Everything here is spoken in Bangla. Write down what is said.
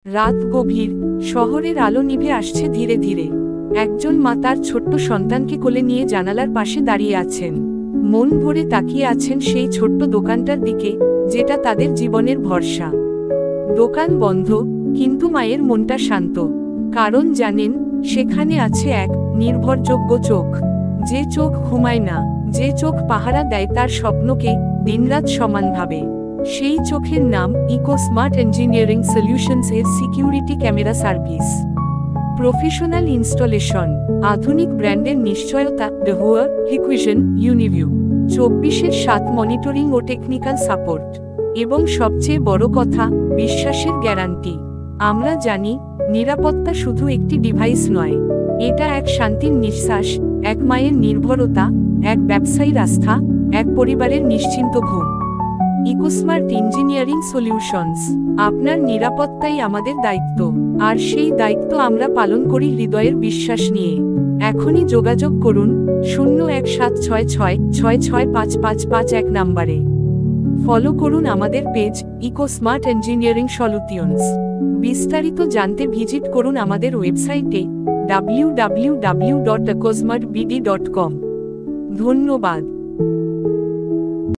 রাত গভীর, শহরের আলো নিভে আসছে ধীরে ধীরে। একজন মা তার ছোট্ট সন্তানকে কোলে নিয়ে জানালার পাশে দাঁড়িয়ে আছেন। মন ভরে তাকিয়ে আছেন সেই ছোট্ট দোকানটার দিকে, যেটা তাদের জীবনের ভরসা। দোকান বন্ধ, কিন্তু মায়ের মনটা শান্ত। কারণ জানেন, সেখানে আছে এক নির্ভরযোগ্য চোখ। যে চোখ ঘুমায় না, যে চোখ পাহারা দেয় তার স্বপ্নকে দিনরাত সমানভাবে। সেই চোখের নাম ইকো স্মার্ট ইঞ্জিনিয়ারিং সলিউশনস এর security camera service. Professional installation, আধুনিক ব্র্যান্ডের নিশ্চয়তা, ডেহুয়ার, হিকুইশন, ইউনিভিউ 24/7 মনিটরিং ও টেকনিক্যাল সাপোর্ট। এবং সবচেয়ে বড় কথা, বিশ্বাসের গ্যারান্টি। আমরা জানি, নিরাপত্তা শুধু একটি ডিভাইস নয়, এটা এক শান্তির নিঃশ্বাস, এক মায়ের নির্ভরতা, এক ব্যবসায়ীর আস্থা, এক পরিবারের নিশ্চিন্ত ঘুম। ইকোস্মার্ট ইঞ্জিনিয়ারিং সলিউশনস, আপনার নিরাপত্তাই আমাদের দায়িত্ব, আর সেই দায়িত্ব আমরা পালন করি হৃদয়ের বিশ্বাস নিয়ে। এখনই যোগাযোগ করুন 0176666555 নম্বরে। ফলো করুন আমাদের পেজ ইকোস্মার্ট ইঞ্জিনিয়ারিং সলিউশনস। বিস্তারিত জানতে ভিজিট করুন আমাদের ওয়েবসাইটে www.ecosmartbd.com। ধন্যবাদ।